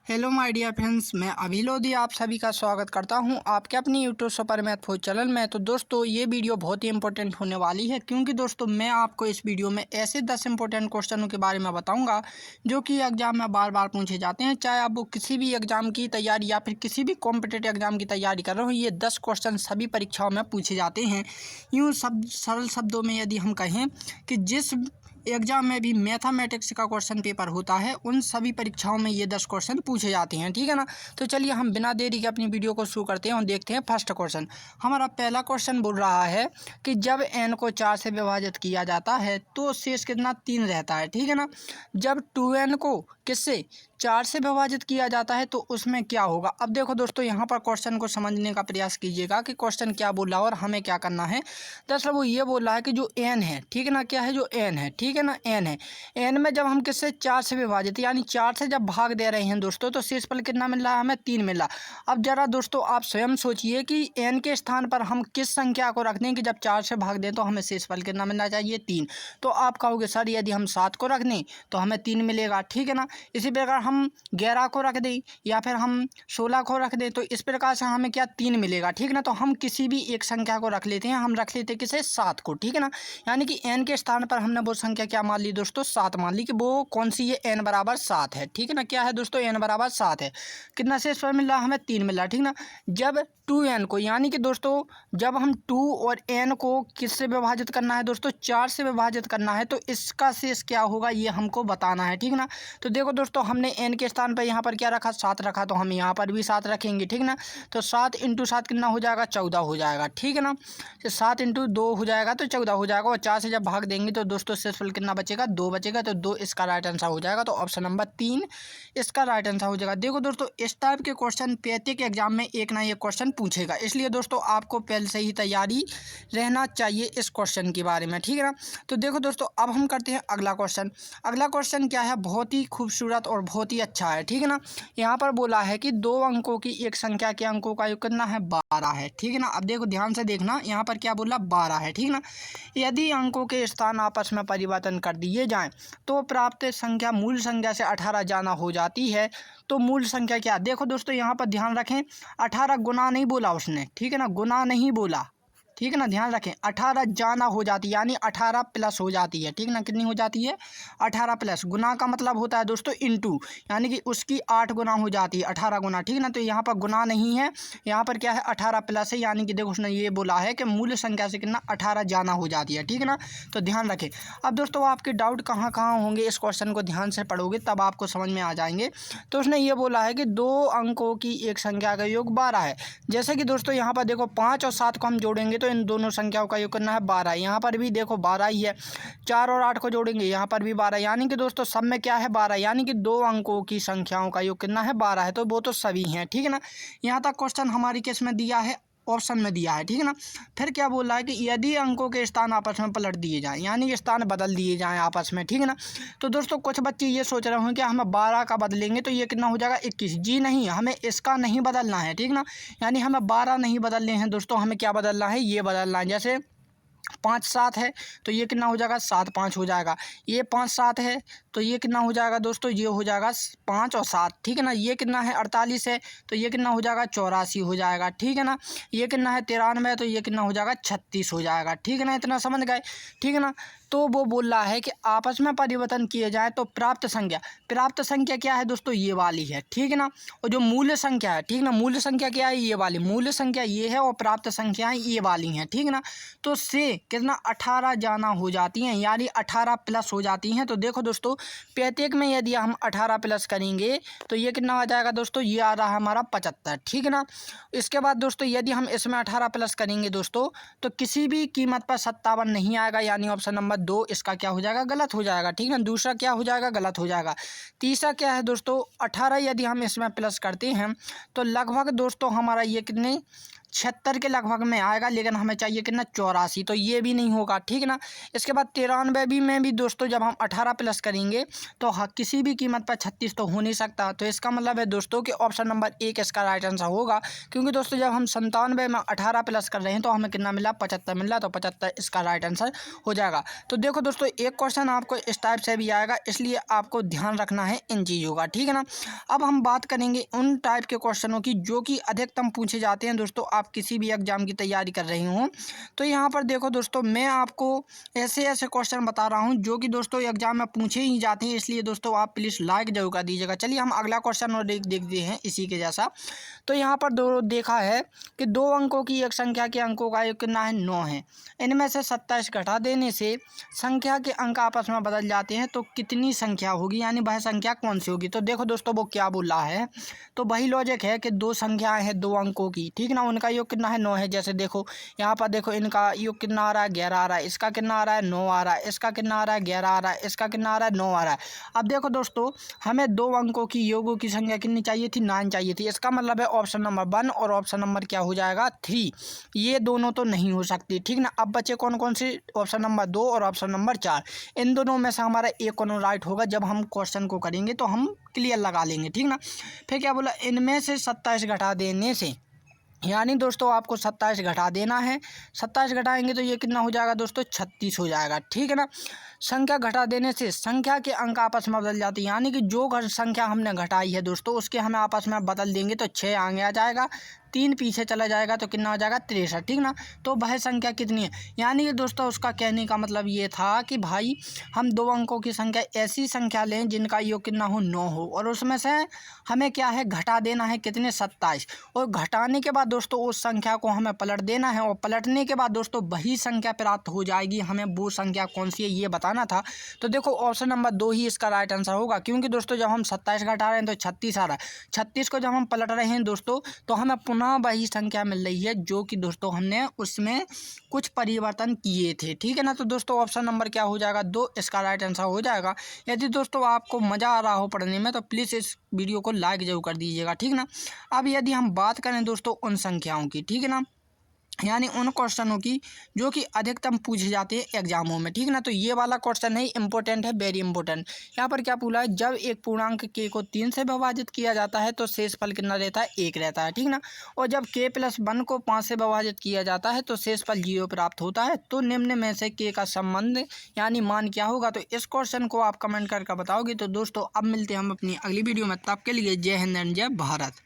Hello my dear friends, मैं अभी लोधी आप सभी का स्वागत करता हूं आपके अपनी YouTube super math for channel में। तो दोस्तों ये वीडियो बहुत ही इंपॉर्टेंट होने वाली है, क्योंकि दोस्तों मैं आपको इस वीडियो में ऐसे 10 इंपॉर्टेंट क्वेश्चनों के बारे में बताऊंगा जो कि एग्जाम में बार बार पूछे जाते हैं। चाहे आप वो किसी भी एग्जाम की तैयारी या फिर किसी भी कॉम्पिटिटिव एग्जाम की तैयारी कर रहे हो, ये 10 क्वेश्चन सभी परीक्षाओं में पूछे जाते हैं। यूँ सरल शब्दों में यदि हम कहें कि जिस एग्जाम में भी मैथमेटिक्स का क्वेश्चन पेपर होता है, उन सभी परीक्षाओं में ये 10 क्वेश्चन पूछे जाते हैं, ठीक है ना। तो चलिए हम बिना देरी के अपनी वीडियो को शुरू करते हैं और देखते हैं फर्स्ट क्वेश्चन। हमारा पहला क्वेश्चन बोल रहा है कि जब n को 4 से विभाजित किया जाता है तो शेष कितना 3 रहता है, ठीक है ना। जब 2n को किससे 4 से विभाजित किया जाता है तो उसमें क्या होगा। अब देखो दोस्तों, यहाँ पर क्वेश्चन को समझने का प्रयास कीजिएगा कि क्वेश्चन क्या बोल रहा है और हमें क्या करना है। दरअसल वो ये बोल रहा है कि जो n है, ठीक है ना, क्या है जो n है, ठीक है ना, n है। n में जब हम किससे 4 से विभाजित यानी 4 से जब भाग दे रहे हैं दोस्तों, तो शेषफल कितना मिल रहा है हमें 3 मिल रहा है। अब जरा दोस्तों आप स्वयं सोचिए कि n के स्थान पर हम किस संख्या को रख दें कि जब 4 से भाग दें तो हमें शेषफल कितना मिलना चाहिए 3। तो आप कहोगे सर यदि हम 7 को रख दें तो हमें 3 मिलेगा, ठीक है ना। इसी प्रकार हम 11 को रख दें या फिर हम 16 को रख दें तो इस प्रकार से हमें क्या 3 मिलेगा, ठीक है ना। तो हम किसी भी एक संख्या को रख लेते हैं, हम रख लेते हैं किसे 7 को, ठीक है ना। यानी कि n के स्थान पर हमने वो संख्या क्या मान ली दोस्तों 7 मान ली कि वो कौन सी है n बराबर 7 है, ठीक है ना। क्या है दोस्तों n बराबर 7 है। कितना शेषफल मिल रहा है हमें 3 मिल रहा है, ठीक ना। जब 2n को यानी कि दोस्तों जब हम 2 और n को किससे विभाजित करना है दोस्तों 4 से विभाजित करना है तो इसका शेष क्या होगा ये हमको बताना है, ठीक ना। तो देखो दोस्तों हमने n के स्थान पर यहाँ पर क्या रखा 7 रखा, तो हम यहाँ पर भी 7 रखेंगे, ठीक ना। तो 7 × 7 कितना हो जाएगा 14 हो जाएगा, ठीक है ना। 7 × 2 हो जाएगा तो 14 हो जाएगा और 4 से जब भाग देंगे तो दोस्तों शेषफल कितना बचेगा 2 बचेगा। तो 2 इसका राइट आंसर हो जाएगा। तो ऑप्शन नंबर 3 इसका राइट आंसर हो जाएगा। देखो दोस्तों इस टाइप के क्वेश्चन प्रत्येक एग्जाम में एक ना एक क्वेश्चन पूछेगा, इसलिए दोस्तों आपको पहले से ही तैयारी रहना चाहिए इस क्वेश्चन के बारे में, ठीक है ना। तो देखो दोस्तों अब हम करते हैं अगला क्वेश्चन। अगला क्वेश्चन क्या है, बहुत ही खूबसूरत और बहुत ही अच्छा है, ठीक है ना। यहाँ पर बोला है कि 2 अंकों की एक संख्या के अंकों का योग कितना है 12 है, ठीक है ना। अब देखो ध्यान से देखना, यहाँ पर क्या बोला 12 है, ठीक है ना। यदि अंकों के स्थान आपस में परिवर्तन कर दिए जाएं तो प्राप्त संख्या मूल संख्या से 18 जाना हो जाती है। तो मूल संख्या क्या, देखो दोस्तों यहाँ पर ध्यान रखें 18 गुना नहीं बोला उसने, ठीक है ना, गुना नहीं बोला, ठीक है ना। ध्यान रखें 18 जाना हो जाती है यानी 18 प्लस हो जाती है, ठीक है ना। कितनी हो जाती है 18 प्लस। गुना का मतलब होता है दोस्तों इंटू, यानी कि उसकी 8 गुना हो जाती है 18 गुना, ठीक है ना। तो यहाँ पर गुना नहीं है, यहाँ पर क्या है 18 प्लस है, यानी कि देखो उसने ये बोला है कि मूल संख्या से कितना 18 जाना हो जाती है, ठीक है ना। तो ध्यान रखें। अब दोस्तों आपके डाउट कहाँ कहाँ होंगे, इस क्वेश्चन को ध्यान से पढ़ोगे तब आपको समझ में आ जाएंगे। तो उसने ये बोला है कि 2 अंकों की एक संख्या का योग 12 है। जैसे कि दोस्तों यहाँ पर देखो 5 और 7 को हम जोड़ेंगे तो इन दोनों संख्याओं का योग करना है 12। यहाँ पर भी देखो 12 ही है। 4 और 8 को जोड़ेंगे यहाँ पर भी 12, यानी कि दोस्तों सब में क्या है 12, यानी कि 2 अंकों की संख्याओं का योग कितना है 12 है। तो वो तो सभी हैं, ठीक है ना। यहाँ तक क्वेश्चन हमारी केस में दिया है, ऑप्शन में दिया है, ठीक है ना। फिर क्या बोल रहा है कि यदि अंकों के स्थान आपस में पलट दिए जाएं यानी कि स्थान बदल दिए जाएं आपस में, ठीक है ना। तो दोस्तों कुछ बच्चे ये सोच रहे होंगे कि हम 12 का बदलेंगे तो ये कितना हो जाएगा 21। जी नहीं, हमें इसका नहीं बदलना है, ठीक ना। यानी हमें 12 नहीं बदलने हैं दोस्तों, हमें क्या बदलना है ये बदलना है। जैसे 5 7 है तो ये कितना हो जाएगा 7 5 हो जाएगा। ये 5 7 है तो ये कितना हो जाएगा दोस्तों, ये हो जाएगा 5 और 7, ठीक है ना। ये कितना है 48 है तो ये कितना हो जाएगा 84 हो जाएगा, ठीक है ना। ये कितना है 93 तो ये कितना हो जाएगा 36 हो जाएगा, ठीक है ना। इतना समझ गए, ठीक है ना। तो वो बोल रहा है कि आपस में परिवर्तन किए जाए तो प्राप्त संख्या क्या है दोस्तों ये वाली है, ठीक है ना। और जो मूल्य संख्या है, ठीक है ना, मूल्य संख्या क्या है ये वाली, मूल्य संख्या ये है और प्राप्त संख्याएं ये वाली हैं, ठीक है ना। तो से कितना 18 जाना हो जाती हैं यानी 18 प्लस हो जाती हैं। तो देखो दोस्तों प्रत्येक में यदि हम 18 प्लस करेंगे तो ये कितना आ जाएगा दोस्तों, ये आ रहा है हमारा 75, ठीक है ना। इसके बाद दोस्तों यदि हम इसमें 18 प्लस करेंगे दोस्तों तो किसी भी कीमत पर 57 नहीं आएगा, यानी ऑप्शन नंबर 2 इसका क्या हो जाएगा गलत हो जाएगा, ठीक है ना। दूसरा क्या हो जाएगा गलत हो जाएगा। तीसरा क्या है दोस्तों 18 यदि हम इसमें प्लस करते हैं तो लगभग दोस्तों हमारा ये कितने 76 के लगभग में आएगा, लेकिन हमें चाहिए कितना 84, तो ये भी नहीं होगा, ठीक है ना। इसके बाद 93 भी में भी दोस्तों जब हम 18 प्लस करेंगे तो किसी भी कीमत पर 36 तो हो नहीं सकता। तो इसका मतलब है दोस्तों कि ऑप्शन नंबर 1 इसका राइट आंसर होगा, क्योंकि दोस्तों जब हम 97 में 18 प्लस कर रहे हैं तो हमें कितना मिला 75 मिल रहा, तो 75 इसका राइट आंसर हो जाएगा। तो देखो दोस्तों एक क्वेश्चन आपको इस टाइप से भी आएगा, इसलिए आपको ध्यान रखना है इन चीज़ों का, ठीक है ना। अब हम बात करेंगे उन टाइप के क्वेश्चनों की जो कि अधिकतम पूछे जाते हैं दोस्तों, आप किसी भी एग्जाम की तैयारी कर रही हो। तो यहाँ पर देखो दोस्तों मैं आपको ऐसे ऐसे क्वेश्चन बता रहा हूँ जो कि दोस्तों एग्जाम में पूछे ही जाते हैं, इसलिए दोस्तों आप प्लीज़ लाइक जरूर कर दीजिएगा। चलिए हम अगला क्वेश्चन और देखते हैं इसी के जैसा। तो यहाँ पर देखा है कि 2 अंकों की एक संख्या के अंकों का योग कितना है 9 है। इनमें से 27 घटा देने से संख्या के अंक आपस में बदल जाते हैं, तो कितनी संख्या होगी, यानी वह संख्या कौन सी होगी। तो देखो दोस्तों वो क्या बोल रहा है, तो वही लॉजिक है कि 2 संख्याएं हैं 2 अंकों की, ठीक ना, उनका योग कितना है 9 है। जैसे देखो यहाँ पर देखो इनका योग कितना आ रहा है 11 आ रहा है, इसका कितना आ रहा है 9 आ रहा है, इसका कितना आ रहा है 11 आ रहा है, इसका कितना आ रहा है 9 आ रहा है। अब देखो दोस्तों हमें 2 अंकों की योगों की संख्या कितनी चाहिए थी 9 चाहिए थी। इसका मतलब है ऑप्शन नंबर 1 और ऑप्शन नंबर क्या हो जाएगा 3, ये दोनों तो नहीं हो सकती, ठीक ना। अब बचे कौन कौन से, ऑप्शन नंबर 2 और ऑप्शन नंबर 4, इन दोनों में से हमारा एक कौन राइट होगा। जब हम क्वेश्चन को करेंगे तो हम क्लियर लगा लेंगे, ठीक ना। फिर क्या बोला, इनमें से 27 घटा देने से, यानी दोस्तों आपको 27 घटा देना है। 27 घटाएंगे तो ये कितना हो जाएगा दोस्तों 36 हो जाएगा, ठीक है ना। संख्या घटा देने से संख्या के अंक आपस में बदल जाते हैं, यानी कि जो संख्या हमने घटाई है दोस्तों उसके हमें आपस में बदल देंगे तो 6 आगे आ जाएगा, 3 पीछे चला जाएगा तो कितना हो जाएगा 63, ठीक ना। तो वह संख्या कितनी है, यानी कि दोस्तों उसका कहने का मतलब ये था कि भाई हम 2 अंकों की संख्या ऐसी संख्या लें जिनका योग कितना हो 9 हो, और उसमें से हमें क्या है घटा देना है कितने 27, और घटाने के बाद दोस्तों उस संख्या को हमें पलट देना है, और पलटने के बाद दोस्तों वही संख्या प्राप्त हो जाएगी। हमें वो संख्या कौन सी है ये बताना था। तो देखो ऑप्शन नंबर 2 ही इसका राइट आंसर होगा, क्योंकि दोस्तों जब हम 27 घटा रहे हैं तो 36 आ रहा है, 36 को जब हम पलट रहे हैं दोस्तों तो हमें पुनः वही संख्या मिल रही है जो कि दोस्तों हमने उसमें कुछ परिवर्तन किए थे, ठीक है ना। तो दोस्तों ऑप्शन नंबर क्या हो जाएगा 2 इसका राइट आंसर हो जाएगा। यदि दोस्तों आपको मज़ा आ रहा हो पढ़ने में तो प्लीज़ इस वीडियो को लाइक जरूर कर दीजिएगा, ठीक ना। अब यदि हम बात करें दोस्तों उन संख्याओं की, ठीक है ना, यानी उन क्वेश्चनों की जो कि अधिकतम पूछे जाते हैं एग्जामों में, ठीक ना। तो ये वाला क्वेश्चन है इंपॉर्टेंट है, वेरी इंपॉर्टेंट। यहाँ पर क्या पूछा है, जब एक पूर्णांक के को 3 से विभाजित किया जाता है तो शेषफल कितना रहता है 1 रहता है, ठीक ना। और जब k+1 को 5 से विभाजित किया जाता है तो शेषफल 0 प्राप्त होता है। तो निम्न में से k का संबंध यानी मान क्या होगा। तो इस क्वेश्चन को आप कमेंट करके बताओगे। तो दोस्तों अब मिलते हैं हम अपनी अगली वीडियो में, तब के लिए जय हिंद एंड जय भारत।